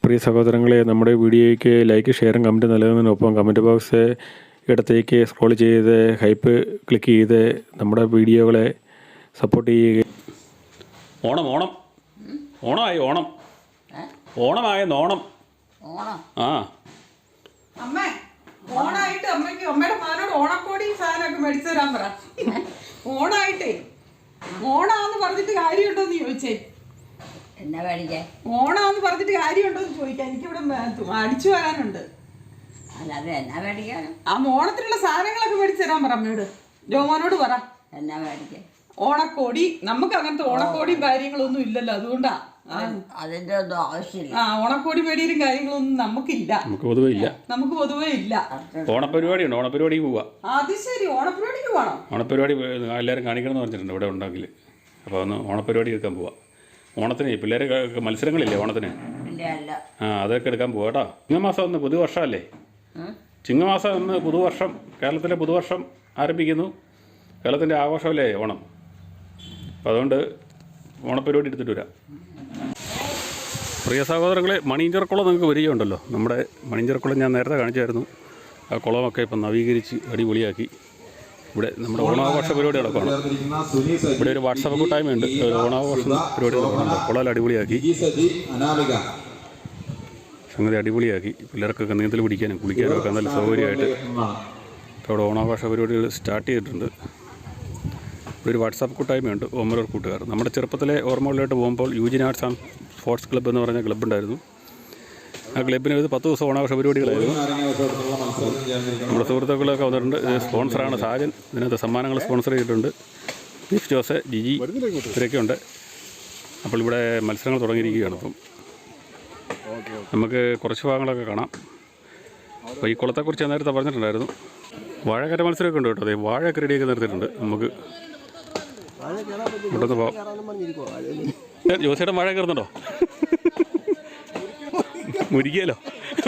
പ്രിയ സഹോദരങ്ങളെ, നമ്മുടെ വീഡിയോയ്ക്ക് ലൈക്ക്, ഷെയറും കമൻറ്റ് നൽകുന്നതിനൊപ്പം കമൻറ്റ് ബോക്സ് ഇടത്തേക്ക് സ്ക്രോൾ ചെയ്ത് ഹൈപ്പ് ക്ലിക്ക് ചെയ്ത് നമ്മുടെ വീഡിയോകളെ സപ്പോർട്ട് ചെയ്യുക. ഓണമായി ഓണമായെന്ന് ഓണം. ആ അമ്മേ, ഓണായിട്ട് അമ്മയ്ക്ക് അമ്മയുടെ മാനോട് ഓണക്കോടി സാധനമൊക്കെ മേടിച്ചു തരാൻ പറ. ഓണായിട്ടേ ഓണാന്ന് പറഞ്ഞിട്ട് കാര്യമുണ്ടോന്ന് ചോദിച്ചേ. എന്നാ മേടിക്കാൻ? ഓണാന്ന് പറഞ്ഞിട്ട് കാര്യമുണ്ടോന്ന് ചോദിക്കാൻ. എനിക്കിവിടെ അടിച്ചു വരാനുണ്ട്. അല്ലാതെ എന്നാ മേടിക്കാൻ? ആ ഓണത്തിനുള്ള സാധനങ്ങളൊക്കെ മേടിച്ചു തരാൻ പറ അമ്മയോട്. ജോമോനോട് പറ. എന്നാ മേടിക്കാൻ? ഓണക്കോടി. നമുക്ക് അങ്ങനത്തെ ഓണക്കോടിയും കാര്യങ്ങളൊന്നും ഇല്ലല്ലോ, അതുകൊണ്ടാ. അതിന്റെ ഒന്നും ആവശ്യമില്ല. ഓണക്കോടി പേടിയും കാര്യങ്ങളൊന്നും നമുക്കില്ല. നമുക്ക് പൊതുവേ ഇല്ല. ഓണപരിപാടിയുണ്ട്, ഓണപരിപാടിക്ക് പോവാ. അത് ശരി, ഓണപരിപാടിക്ക് പോകണം. ഓണപരിപാടി എല്ലാവരും കാണിക്കണം എന്ന് പറഞ്ഞിട്ടുണ്ട് ഇവിടെ ഉണ്ടെങ്കിൽ. അപ്പോൾ ഒന്ന് ഓണപരിപാടി എടുക്കാൻ പോവാം. ഓണത്തിന് പിള്ളേർ മത്സരങ്ങളില്ലേ ഓണത്തിന്? അതൊക്കെ എടുക്കാൻ പോവാ കേട്ടോ. ചിങ്ങമാസം ഒന്ന് പുതുവർഷമല്ലേ? ചിങ്ങമാസം ഒന്ന് പുതുവർഷം, കേരളത്തിലെ പുതുവർഷം ആരംഭിക്കുന്നു. കേരളത്തിൻ്റെ ആഘോഷമല്ലേ ഓണം. അപ്പോൾ അതുകൊണ്ട് ഓണപ്പരിപാടി എടുത്തിട്ട് വരാം. പ്രിയ സഹോദരങ്ങളെ, മണിയഞ്ചിറക്കുളം നിങ്ങൾക്ക് വരികയുണ്ടല്ലോ. നമ്മുടെ മണിയഞ്ചിറക്കുളം ഞാൻ നേരത്തെ കാണിച്ചായിരുന്നു. ആ കുളമൊക്കെ ഇപ്പം നവീകരിച്ച് അടിപൊളിയാക്കി. ഇവിടെ നമ്മുടെ ഓണാഘോഷ പരിപാടി നടക്കുകയാണ്. ഇവിടെ ഒരു വാട്സാപ്പ് കൂട്ടായ്മയുണ്ട്, ഒരു ഓണാഘോഷ പരിപാടി നടക്കുന്നുണ്ട്. കുളം അടിപൊളിയാക്കി, സംഗതി അടിപൊളിയാക്കി. പിള്ളേർക്കൊക്കെ നീന്തൽ പിടിക്കാനും കുളിക്കാനും ഒക്കെ നല്ല സൗകര്യമായിട്ട് ഇവിടെ ഓണാഘോഷ പരിപാടികൾ സ്റ്റാർട്ട് ചെയ്തിട്ടുണ്ട്. ഇവിടെ ഒരു വാട്സാപ്പ് കൂട്ടായ്മയുണ്ട്, ഓമലൂർ കൂട്ടുകാർ. നമ്മുടെ ചെറുപ്പത്തിലെ ഓർമ്മകളിലോട്ട് പോകുമ്പോൾ യൂജിൻ ആർട്സ് ആൻഡ് സ്പോർട്സ് ക്ലബ്ബ് എന്ന് പറഞ്ഞ ക്ലബ്ബുണ്ടായിരുന്നു. ആ ക്ലബിന് ഇത് 10 ദിവസം ഓണാഘോഷ പരിപാടികളായിരുന്നു. നമ്മുടെ സുഹൃത്തുക്കളൊക്കെ വന്നിട്ടുണ്ട്. സ്പോൺസറാണ് സാജൻ. ഇതിനകത്ത് സമ്മാനങ്ങൾ സ്പോൺസർ ചെയ്തിട്ടുണ്ട്. ബീഫ് ജോസ്, ജിജി ഇവരൊക്കെ ഉണ്ട്. അപ്പോൾ ഇവിടെ മത്സരങ്ങൾ തുടങ്ങിയിരിക്കുകയാണ്. അപ്പം നമുക്ക് കുറച്ച് ഭാഗങ്ങളൊക്കെ കാണാം. അപ്പോൾ ഈ കുളത്തെക്കുറിച്ച് നേരത്തെ പറഞ്ഞിട്ടുണ്ടായിരുന്നു. വാഴക്കര മത്സരമൊക്കെ ഉണ്ട് കേട്ടോ. അതെ, വാഴയൊക്കെ റെഡിയൊക്കെ നിർത്തിയിട്ടുണ്ട്. നമുക്ക് ഇവിടുന്ന് പോകാം. ജോസിയുടെ മഴ കയറുന്നുണ്ടോ? മുരിക്കല്ലോ,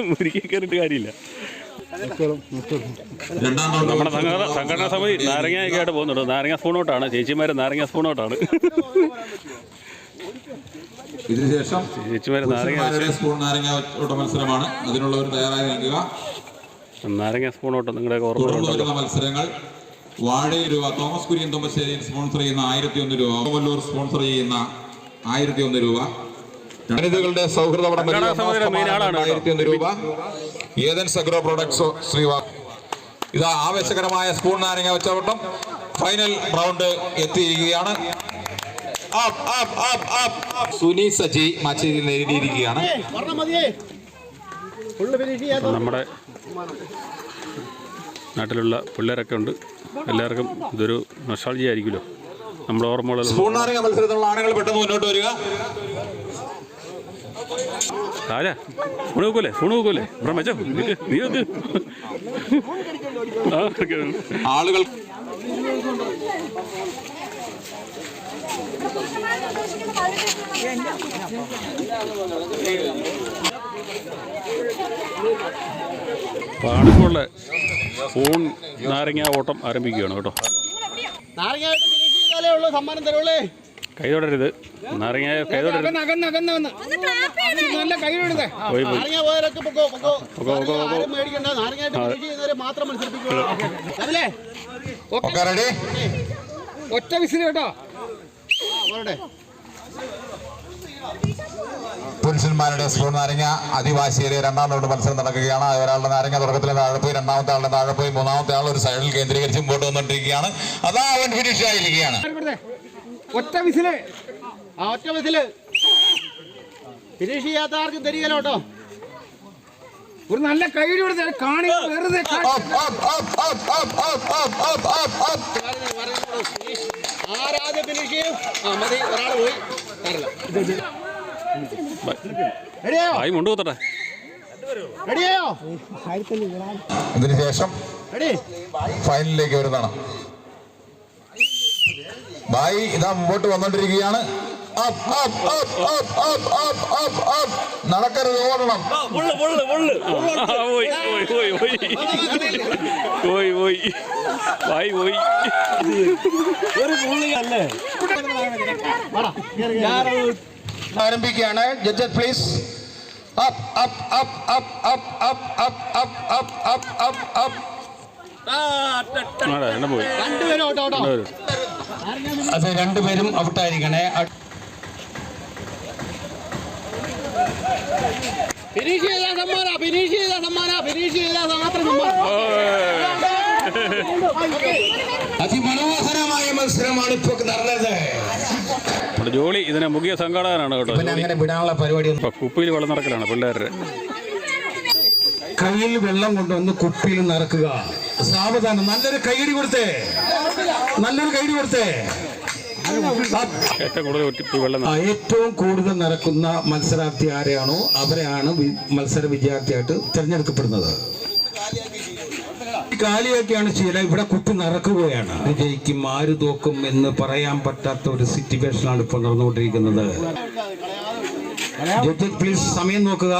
മുരിക്ക കയറിയിട്ട് കാര്യമില്ല. നമ്മുടെ സംഘടനാ സമിതി നാരങ്ങയൊക്കെ ആയിട്ട് പോകുന്നുണ്ട്. നാരങ്ങ സ്പൂണോട്ടാണ്, ചേച്ചിമാർ നാരങ്ങ സ്പൂണോട്ടാണ്. ഇതിനുശേഷം ചേച്ചിമാർ നാരങ്ങ സ്പൂൺ നാരങ്ങ മത്സരമാണ്. അതിനുള്ളവർ തയ്യാറായി നിൽക്കുക. നാരങ്ങ സ്പൂണോട്ട് നിങ്ങളുടെ ഓർമ്മ മത്സരങ്ങൾ. വാഴയിൽ രൂപ, തോമസ് കുര്യൻ തുമ്പശ്ശേരിയിൽ സ്പോൺസർ ചെയ്യുന്ന 1001 രൂപ, ഓമല്ലൂർ സ്പോൺസർ ചെയ്യുന്ന 1001 രൂപ, വനിതകളുടെ സൗഹൃദ 1001 രൂപ, ഏതൻസ് അഗ്രോ പ്രൊഡക്ട്സ് ശ്രീവാ. ഇതാ ആവേശകരമായ സ്പൂൺ നാരങ്ങ വെച്ചവട്ടം ഫൈനൽ റൗണ്ട് എത്തിയിരിക്കുകയാണ്. സുനി സജി മാച്ചേരി നേടിയിരിക്കുകയാണ്. നമ്മുടെ നാട്ടിലുള്ള പിള്ളേരൊക്കെ ഉണ്ട്. എല്ലാവർക്കും ഇതൊരു നൊസ്റ്റാൾജിയ ആയിരിക്കുമല്ലോ. നമ്മുടെ ഓർമ്മകൾ. സ്പൂൺ നാരങ്ങ മത്സരത്തിലുള്ള ആണുങ്ങൾ പെട്ടെന്ന് മുന്നോട്ട് വരിക. രാജാ സ്പൂണ് വെക്കൂലേ? ഇവിടെ വെച്ചോ, നീ വെക്ക്. ആളുകൾ പാടുള്ള സ്പൂൺ നാരങ്ങ ഓട്ടം ആരംഭിക്കുകയാണ് കേട്ടോ. കൈ തൊടരുത്, നാരങ്ങ കൈ തൊടരുത്. ഒറ്റ വിസിൽ കേട്ടോ. പുരുഷന്മാരുടെ സ്പൂൺ നാരങ്ങ അതിവാശിയിലെ 2ാം റൗണ്ട് മത്സരം നടക്കുകയാണ്. ഒരാളുടെ നാരങ്ങ തുടക്കത്തിൽ താഴെ പോയി, 2ാമത്തെ ആളുടെ താഴെ പോയി, 3ാമത്തെ ആൾ ഒരു സൈഡിൽ കേന്ദ്രീകരിച്ച് മുമ്പോട്ട് വന്നിട്ടിരിക്കുകയാണ്. അതാ അവൻ ഫിനിഷ് ആയിരിക്കുകയാണ്. ഒറ്റ വിസില്, ഒറ്റ വിസില്. ഫിനിഷ് ചെയ്യാത്ത ആർക്കും തരികല്ലോ കേട്ടോ. ഒരു നല്ല കൈയ്യടി കൊടുത്ത് കാണി വെറുതെ ആരാധ ഫിനിഷ് ചെയ്യും. മതി, ഒരാൾ പോയി. റെഡിയായോ? ഇതിനുശേഷം ഫൈനലിലേക്ക് വരുന്നതാണ്. ബായി ഇതാ മുമ്പോട്ട് വന്നുകൊണ്ടിരിക്കുകയാണ്. നടക്കരുത്, ഓടണം. ആരംഭിക്കുകയാണ്. Judges please. അത് രണ്ടുപേരും ഔട്ടായിരിക്കണേ. അതിമനോഹരമായ മത്സരമാണ് ഇപ്പൊ നടന്നത്. ജോളി ഇതിനെ മുഖ്യ സംഘാടകനാണ് കേട്ടോ. അങ്ങനെ വിടാനുള്ള പരിപാടി. കുപ്പിയിൽ വെള്ളം നടക്കലാണ് പിള്ളേരുടെ. കയ്യിൽ വെള്ളം കൊണ്ടുവന്ന് കുപ്പിയിൽ നിറക്കുക. സാവധാനം. നല്ലൊരു കൈയടി കൊടുത്തേ, നല്ലൊരു കൈയടി കൊടുത്തേ. ഏറ്റവും കൂടുതൽ നടക്കുന്ന മത്സരാർത്ഥി ആരെയാണോ അവരെയാണ് മത്സര വിജയാർത്ഥിയായിട്ട് തിരഞ്ഞെടുക്കപ്പെടുന്നത്. കാലിയൊക്കെയാണ് ശീലം. ഇവിടെ കുട്ടി നടക്കുകയാണ്. വിജയിക്കും ആര് തോക്കും എന്ന് പറയാൻ പറ്റാത്ത ഒരു സിറ്റുവേഷനാണ് ഇപ്പോൾ നടന്നുകൊണ്ടിരിക്കുന്നത്. ജഡ്ജസ് പ്ലീസ് സമയം നോക്കുക.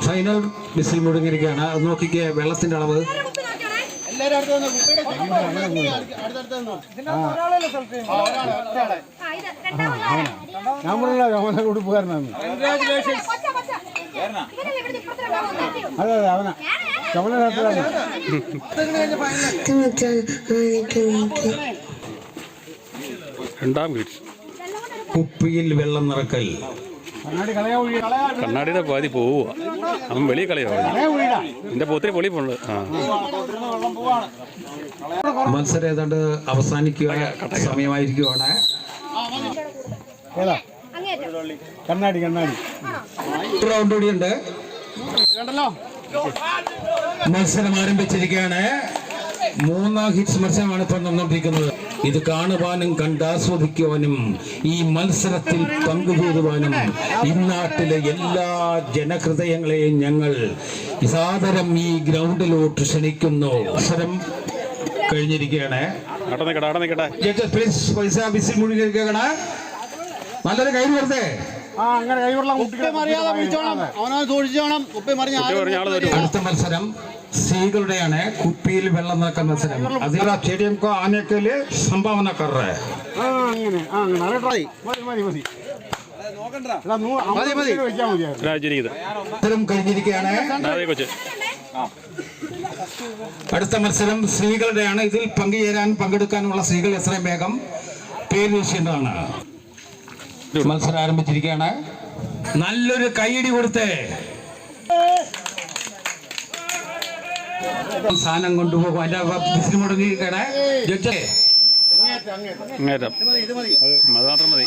ഫൈനൽ വിസിൽ മുടങ്ങിയിരിക്കുകയാണ്. അത് നോക്കിക്കേ വെള്ളത്തിന്റെ അളവ്. ഉടുപ്പുകാരനാണ്. അതെ അതെ അവനാ ചവളനാട്ടുകാരനാ. രണ്ടാം വീഴ്ച. കുപ്പിയിൽ വെള്ളം നിറക്കൽ. കണ്ണാടിയുടെ പാതി പോവുക. അവൻ വെളിയിൽ കളയോ. എന്റെ പോത്തിരി പൊളി പോണത്. മത്സരം ഏതാണ്ട് അവസാനിക്കുക സമയമായിരിക്കുവാണ്. കണ്ണാടി കണ്ണാടി റൗണ്ട് കൂടിയുണ്ട്. മത്സരം ആരംഭിച്ചിരിക്കുകയാണ്. മൂന്നാം ഹിറ്റ്സ് മത്സരമാണ് ഇപ്പോൾ നടന്നുകൊണ്ടിരിക്കുന്നത്. ഇത് കാണുവാനും കണ്ടാസ്വദിക്കുവാനും ഈ മത്സരത്തിൽ പങ്കുചേരുവാനും ഇന്നാട്ടിലെ എല്ലാ ജനഹൃദയങ്ങളെയും ഞങ്ങൾ സാദരം ഈ ഗ്രൗണ്ടിലോട്ട് ക്ഷണിക്കുന്നു. മത്സരം കഴിഞ്ഞിരിക്കുകയാണ്. നല്ലൊരു കൈ കൊടുത്തേ. അടുത്ത മത്സരം സ്ത്രീകളുടെയാണ്. കുപ്പിയിൽ വെള്ളം നിറക്കുന്ന മത്സരം. അതിൽ സ്റ്റേഡിയം को आने के लिए संभावना कर रहा है. മത്സരം കഴിഞ്ഞിരിക്കുകയാണ്. അടുത്ത മത്സരം സ്ത്രീകളുടെയാണ്. ഇതിൽ പങ്കെടുക്കാനുള്ള സ്ത്രീകൾ എത്രയും വേഗം പേര് നിശ്ചയിക്കേണ്ടതാണ്. മത്സരം ആരംഭിച്ചിരിക്കുകയാണ്. നല്ലൊരു കൈയടി കൊടുത്തേ. സാധനം കൊണ്ടുപോകും. അതിന്റെ ബിസിൽ മുടങ്ങിയിരിക്കണേ. ജഡ്ജേ അത് മാത്രം മതി.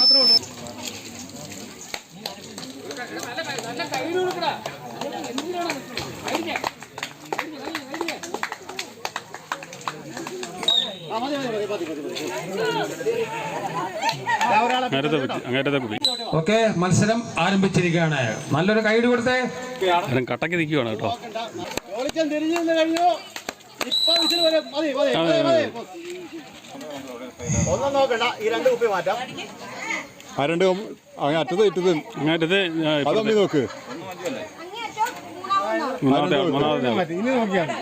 ഓക്കെ, മത്സരം ആരംഭിച്ചിരിക്കുകയാണ്. നല്ലൊരു കൈയ്യടി കൊടുത്തേ. കട്ടക്ക് നിൽക്കുവാണ് കേട്ടോ. അറ്റത്ത് ഇട്ടത് നോക്ക്. ഇനി നോക്കിയാണ്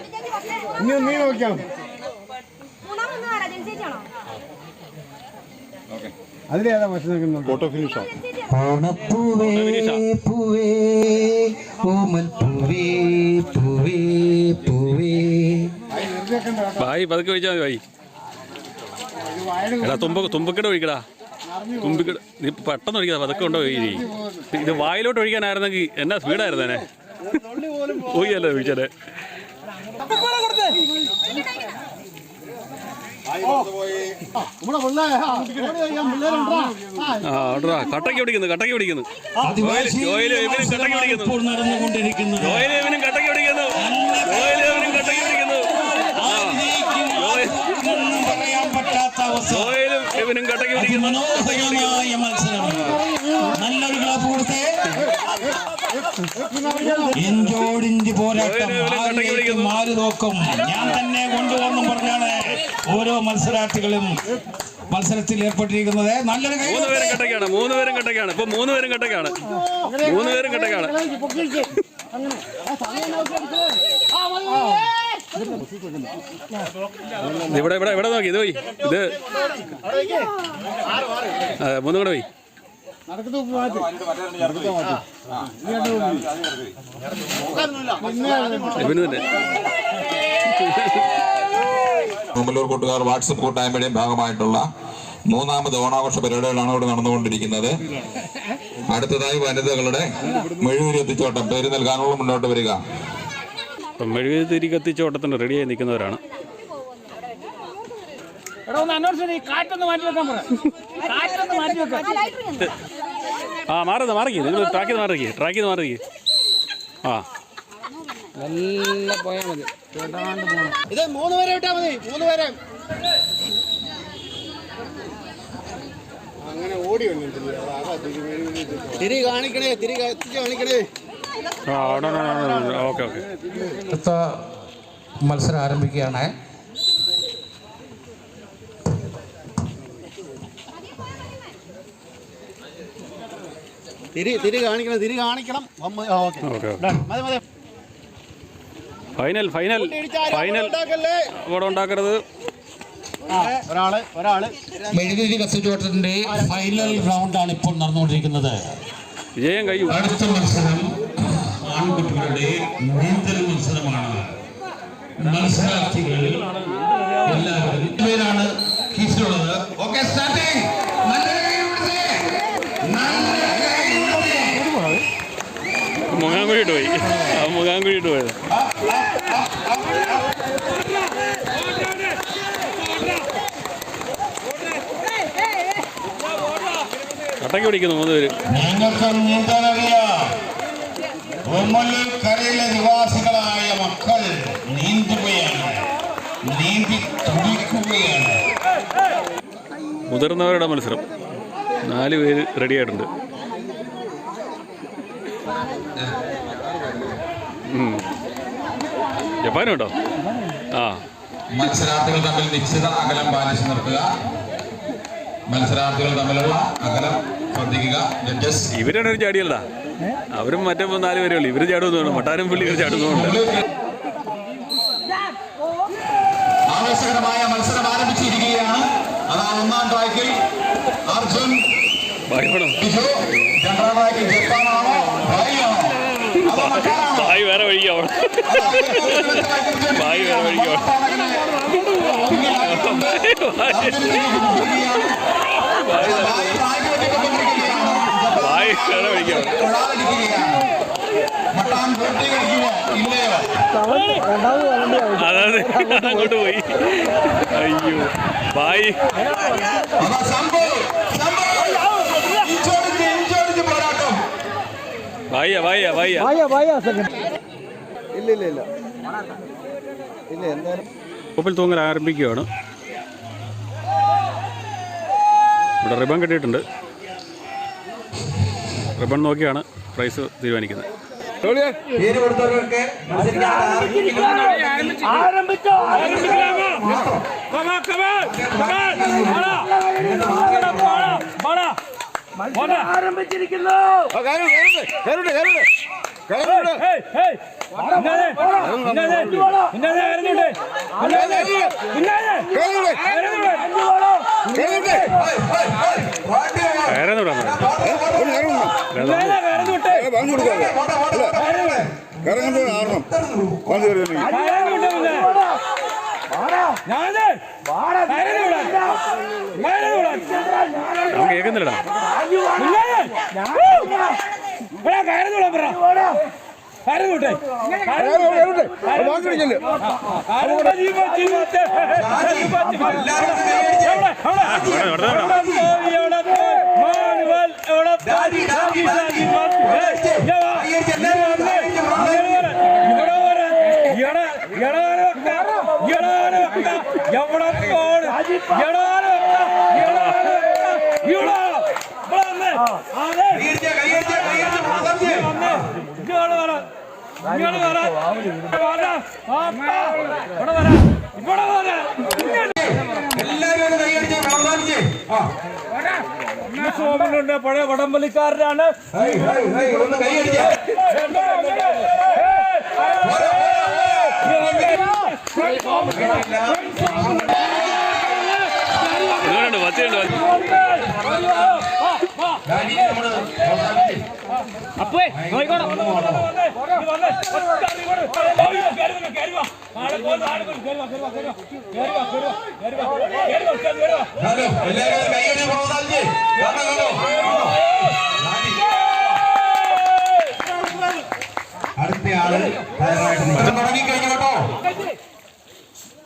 ഇനി നോക്കിയാണ് അതിലേതാ മറ്റു ഫോട്ടോ ഫിനിഷോ. ഭായി പതുക്കെ ഒഴിച്ചാൽ മതി. ഭായി എടാ തുമ്പക്കെട്ട് ഒഴിക്കടാ. തുമ്പിക്കെട്ട് നീ പെട്ടെന്ന് ഒഴിക്കടാ. പതുക്കെ കൊണ്ടോ ഒഴി. ഇത് വായിലോട്ട് ഒഴിക്കാനായിരുന്നെങ്കിൽ എന്നാ സ്പീഡായിരുന്നേനെ. ഒഴിയല്ലേ ഒഴിച്ചാലേ. കട്ടക്ക് പിടിക്കുന്നു. കട്ടക്ക് പിടിക്കുന്നു. മനോഹരമായ മത്സരം. നല്ലൊരു ക്ലാപ്പ് കൊടുത്തേ. ഇഞ്ചോടിഞ്ച് പോരാട്ടം മാറി നോക്കും. ഞാൻ തന്നെ കൊണ്ടുവന്നും പറഞ്ഞാണ് ഓരോ മത്സരാർത്ഥികളും മത്സരത്തിൽ ഏർപ്പെട്ടിരിക്കുന്നത്. നല്ലൊരു മൂന്നുപേരും കട്ടക്കാണ്. ഇപ്പൊ മൂന്നുപേരും കട്ടക്കാണ്. ഇവിടെ നോക്കി ഇത് പോയി. ഇത് മൂന്നും കൂടെ പോയി. ഓമല്ലൂർ കൂട്ടുകാർ വാട്സപ്പ് കൂട്ടായ്മയുടെയും ഭാഗമായിട്ടുള്ള മൂന്നാമത് ഓണാഘോഷ പരിപാടികളാണ് ഇവിടെ നടന്നുകൊണ്ടിരിക്കുന്നത്. അടുത്തതായി വനിതകളുടെ മെഴുകുതിരി കത്തിച്ചോട്ടം. പേര് നൽകാനുള്ള മുന്നോട്ട് വരിക. മെഴുകുതിരി കത്തിച്ചോട്ടത്തിന് റെഡിയായി നിൽക്കുന്നവരാണ്. മാറി നിങ്ങൾ ട്രാക്കിൽ മാറി. ആ നല്ല പോയാൽ മതി. ഇത് 3 പേരെ വിട്ടാൽ മതി. 3 പേരെ അങ്ങനെ ഓടി തിരി കാണിക്കണേ. തിരി കത്തിച്ച് കാണിക്കണേ. ഓക്കെ. അടുത്ത മത്സരം ആരംഭിക്കുകയാണ്. തിരി കാണിക്കണം. മതി. ഫൈനൽ അവിടെ ഉണ്ടാക്കരുത്. ഒരാള് മെഴുകുതിരി കത്തിച്ചോട്ടത്തിന്റെ ഫൈനൽ റൗണ്ടാണ് ഇപ്പോൾ നടന്നുകൊണ്ടിരിക്കുന്നത്. വിജയം കഴിയും. അടുത്ത മത്സരം ആൺകുട്ടികളുടെ നീന്തൽ മത്സരമാണ്. മത്സരാർത്ഥികൾ എല്ലാവരും പേരാണ് കീസിലുള്ളത്. Okay, starting. മുഖാങ്കുഴിയിട്ട് പോയത്. കട്ടക്ക് പിടിക്കുന്നു 3 പേര്. ഞങ്ങൾക്ക് നീന്താനറിയാം. ഓമല്ലൂർ കരയിലെ നിവാസികളായ മക്കൾ നീന്തുകയാണ്, നീന്തി തുടിക്കുകയാണ്. മുതിർന്നവരുടെ മത്സരം. 4 പേര് റെഡിയായിട്ടുണ്ട്. ജപ്പാനും ഉണ്ടോ? മത്സരാർത്ഥികൾ തമ്മിൽ നിശ്ചിത അകലം പാലിച്ചു നിർത്തുക. മത്സരാർത്ഥികൾ തമ്മിലുള്ള അകലം ശ്രദ്ധിക്കുക. ജഡ്ജസ് ഇവരാണ് ഒരു ചാടിയല്ല. അവരും മറ്റേ 4 പേരേ ഉള്ളൂ. ഇവര് ചാടുന്നു. മട്ടാരും പുള്ളികൾ ചാടുന്നുണ്ട്. ആവേശകരമായ മത്സരം ആരംഭിച്ചിരിക്കുകയാണ്. അതാ ഒന്നാം ട്രാക്കിൽ അർജുൻ, ബിജു. രണ്ടാം ട്രാക്കിൽ ജപ്പാനാണോ ഭായിയാണോ? ഭായി വേറെ വഴിക്കാവോ? ഭായി വേറെ വഴിക്കാവോ? ഭായി വേറെ വഴിക്കാവോ? അതായത് അങ്ങോട്ട് പോയി. അയ്യോ ഭായി. കോപ്പിൽ തൂങ്ങൽ ആരംഭിക്കുകയാണ്. ഇവിടെ റിബൺ കെട്ടിയിട്ടുണ്ട്. റിബൺ നോക്കിയാണ് പ്രൈസ് തീരുമാനിക്കുന്നത്. ആരംഭിച്ചിരിക്കുന്നു. കേൾക്കുന്നില്ലടാ. സോമനുണ്ട് പഴയ വടംവലിക്കാരനാണ്. അപ്പേ അടുത്തയാള് തുടങ്ങിക്കഴിഞ്ഞു കേട്ടോ.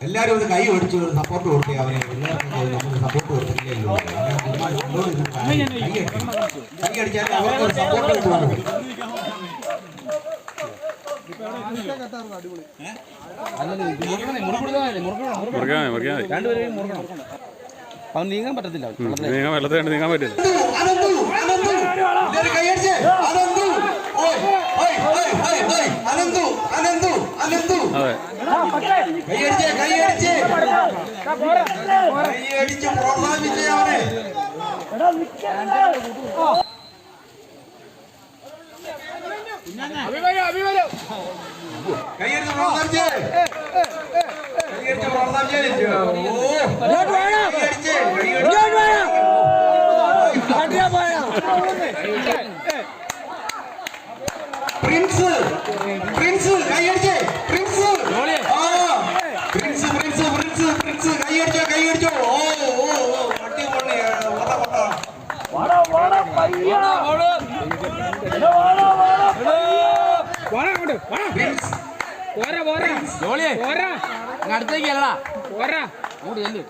എല്ലാരും ഒന്ന് കൈ ഓടിച്ച് സപ്പോർട്ട് കൊടുത്തേ അവനെ. എല്ലാവർക്കും സപ്പോർട്ട് കൊടുത്തില്ലല്ലോ. കൈ അടിച്ചാൽ അവർക്ക് ഒരു സപ്പോർട്ട് കിട്ടുമല്ലോ. രണ്ടുപേരെയും മുറുകണം. അവൻ നീങ്ങാൻ പറ്റത്തില്ല. നീങ്ങാൻ പറ്റില്ല. പ്രിൻസ് പ്രിൻസ് കൈയടിച്ചേ. Prince Prince Prince Prince Prince കൈയടിച്ചോ കൈയടിച്ചോ. ഓ ഓ അടിപൊളി. അടുത്തേക്ക് അല്ലടാ അങ്ങോട്ട് ചെല്ല്.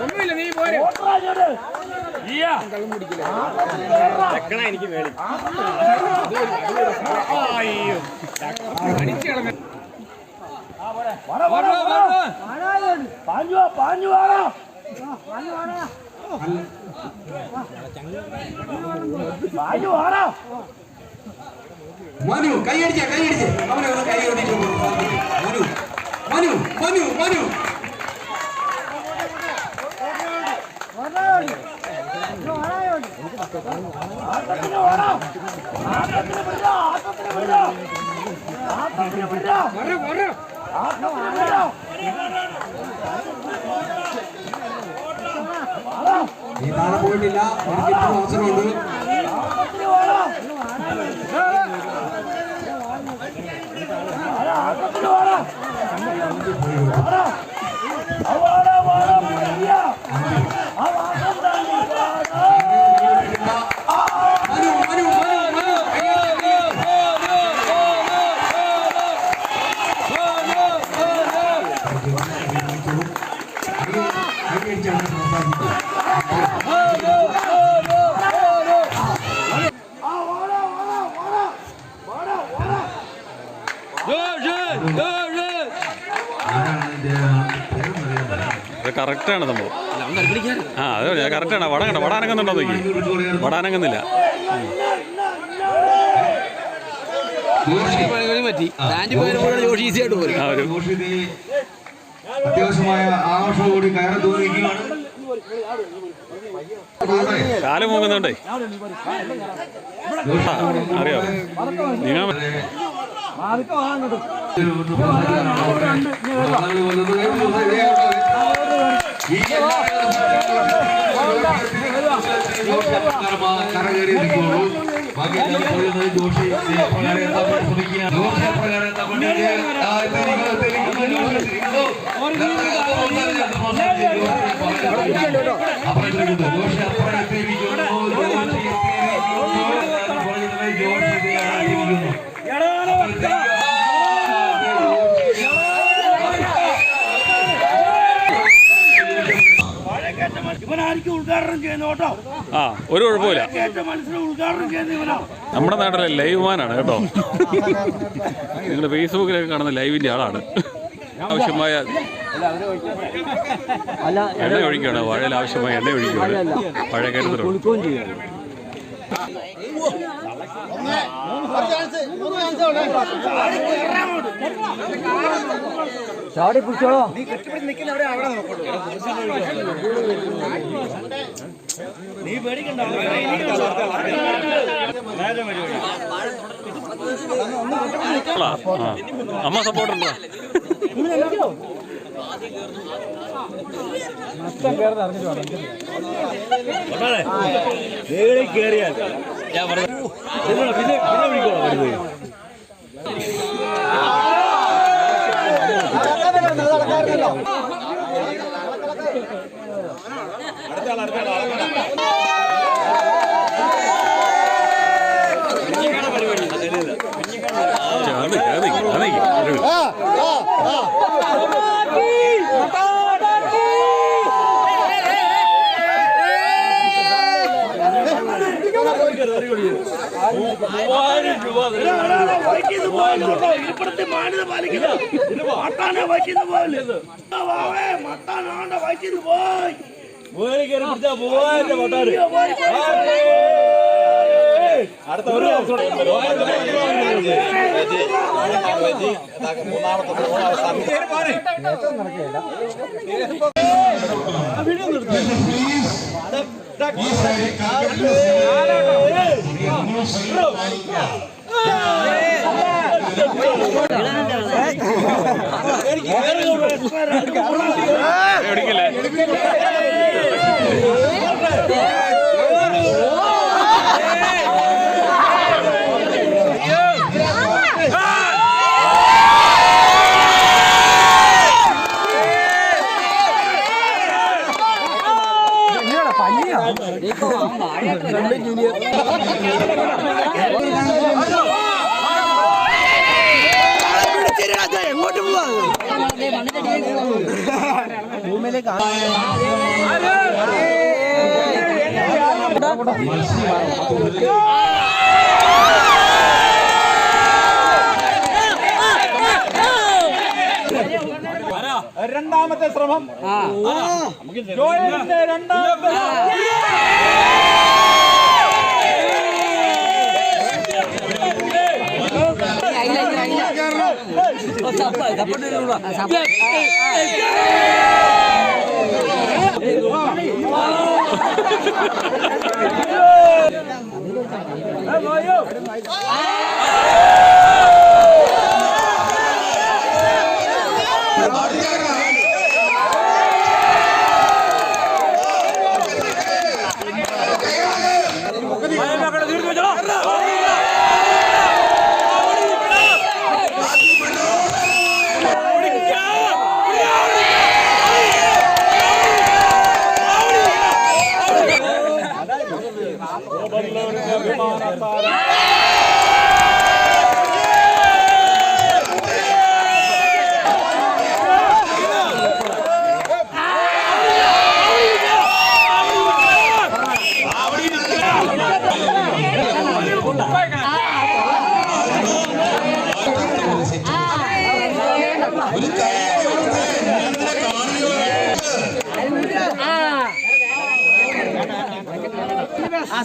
ഒന്നുമില്ല നീ പോരും. എനിക്ക് വേണം. മനു കൈയടിച്ചേ കൈയടിച്ചേ. അവനെ ഒന്ന് കൈ ഓടിച്ചു. മനു മനു മനു മനു ഈ താഴെ പോയിട്ടില്ല. അവസരമുണ്ട്. കറക്റ്റാണ് സംഭവം. ആ അതെ കറക്റ്റാണ്. വടാനങ്ങുന്നുണ്ടോ നോക്കി. വടാനങ്ങുന്നില്ല. അത്യാവശ്യമായ ആഘോഷത്തോടുകൂടി കയറി തോന്നിയിരിക്കുകയാണ്. കാല് മൂങ്ങുന്നുണ്ടേ. അറിയോ നിങ്ങൾ കരകയറി നിൽക്കുള്ളൂ. ബാക്കി ജോഷി ആ ഒരു കുഴപ്പമില്ല. നമ്മുടെ നാട്ടിലെ ലൈവ് മാനാണ് കേട്ടോ. നിങ്ങൾ ഫേസ്ബുക്കിലൊക്കെ കാണുന്ന ലൈവിൻ്റെ ആളാണ്. ആവശ്യമായ എണ്ണ ഒഴിക്കുകയാണ്. വാഴയിൽ ആവശ്യമായ എണ്ണ ഒഴിക്കുകയാണ്. വാഴ കരുതലുണ്ട്. ചാടി പിടിച്ചോളോ. അമ്മ സപ്പോർട്ടുണ്ടോ? എങ്ങോട്ട് പോവാ? രണ്ടാമത്തെ ശ്രമം. ജോയലിന്റെ രണ്ടാമത്തെ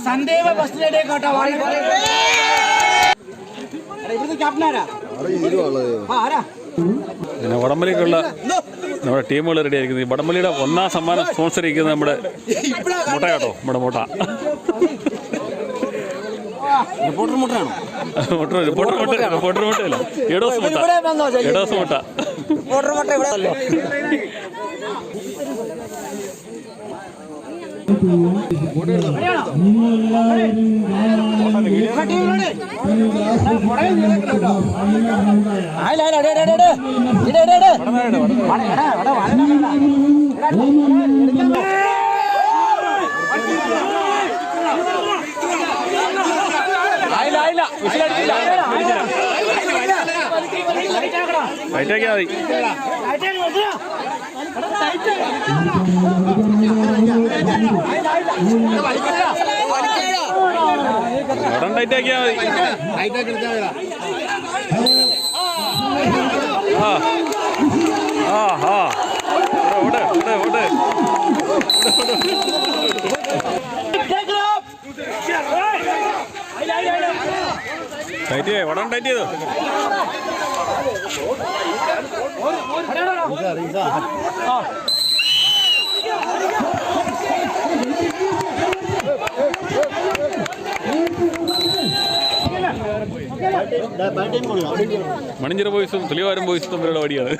സന്ദേഹ ബസ്സിലേക്കോട്ടെ പിന്നെ വടംവലിക്കുള്ള നമ്മുടെ ടീമുകൾ റെഡി ആയിരിക്കുന്നത്. വടംവലിയുടെ ഒന്നാം സമ്മാനം സ്പോൺസർ ചെയ്യുന്നത് നമ്മുടെ മുട്ട കേട്ടോ. നമ്മുടെ മുട്ട റിപ്പോർട്ടർ മുട്ടയല്ല, എഡോസ് മുട്ട. എഡോസ് മുട്ട. ടൈറ്റാക്കിയാ മതി. ഉടൻ ടൈറ്റാക്കിയാ മതി. ആ ടൈറ്റ് ചെയ്യേ, ഉടൻ ടൈറ്റ് ചെയ്തോ. മണിഞ്ചിറ ബോയ്സും തുലിവാരം ബോയ്സും തമ്മിലുള്ള വടിയാണ്.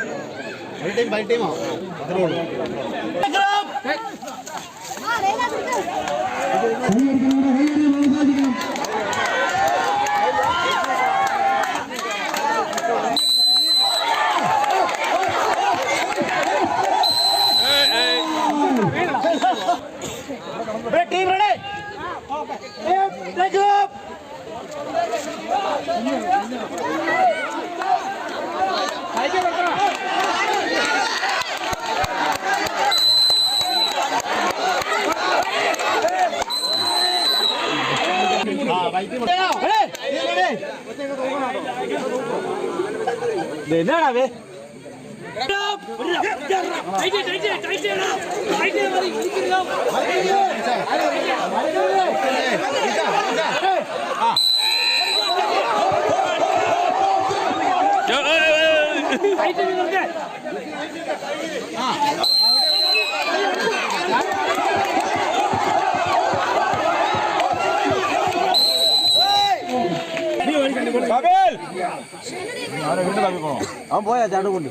അവൻ പോയാ ചാണ്ട് കൊണ്ട്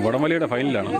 വടംവലിയുടെ ഫൈനലാണ്.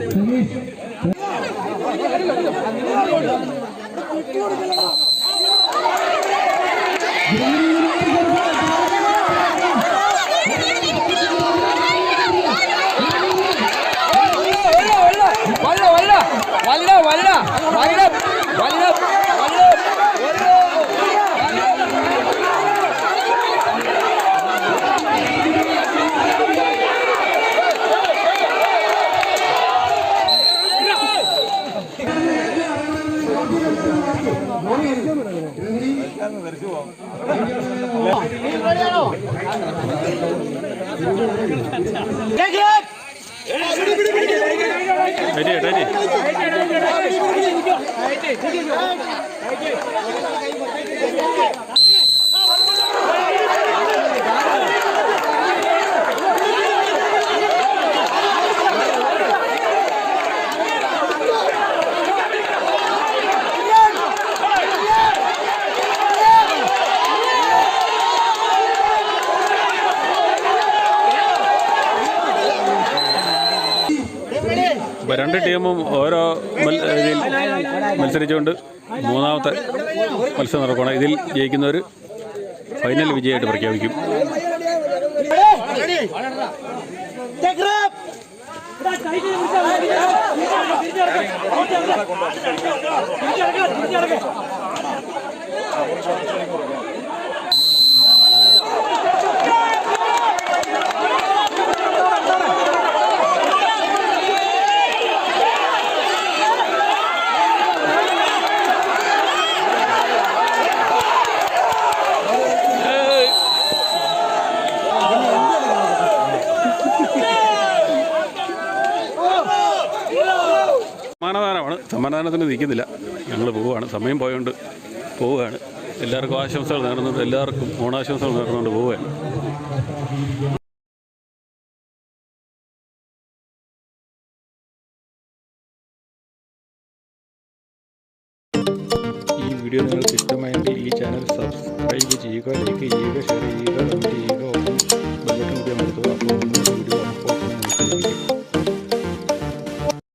ഇപ്പോൾ രണ്ട് ടീമും ഓരോ ഇതിൽ മത്സരിച്ചുകൊണ്ട് മൂന്നാമത്തെ മത്സരം നടക്കുകയാണ്. ഇതിൽ ജയിക്കുന്നവർ ഫൈനൽ വിജയമായിട്ട് പ്രഖ്യാപിക്കും. സമ്മാനദാനത്തിന് നിൽക്കുന്നില്ല, ഞങ്ങൾ പോവുകയാണ്. സമയം പോയോണ്ട് പോവുകയാണ്. എല്ലാവർക്കും ആശംസകൾ നേർന്നുകൊണ്ട്, എല്ലാവർക്കും ഓണാശംസകൾ നേർന്നുകൊണ്ട് പോവുകയാണ്. ഈ വീഡിയോ നിങ്ങൾക്ക് ഇഷ്ടമായെങ്കിൽ ഈ ചാനൽ സബ്സ്ക്രൈബ് ചെയ്യുക, ലൈക്ക് ചെയ്യുക, ഷെയർ ചെയ്യുക, കമൻറ്റ് ചെയ്യുക, ഒപ്പം ബെൽ ബട്ടൺ കൂടി അമർത്തുക. അപ്പോൾ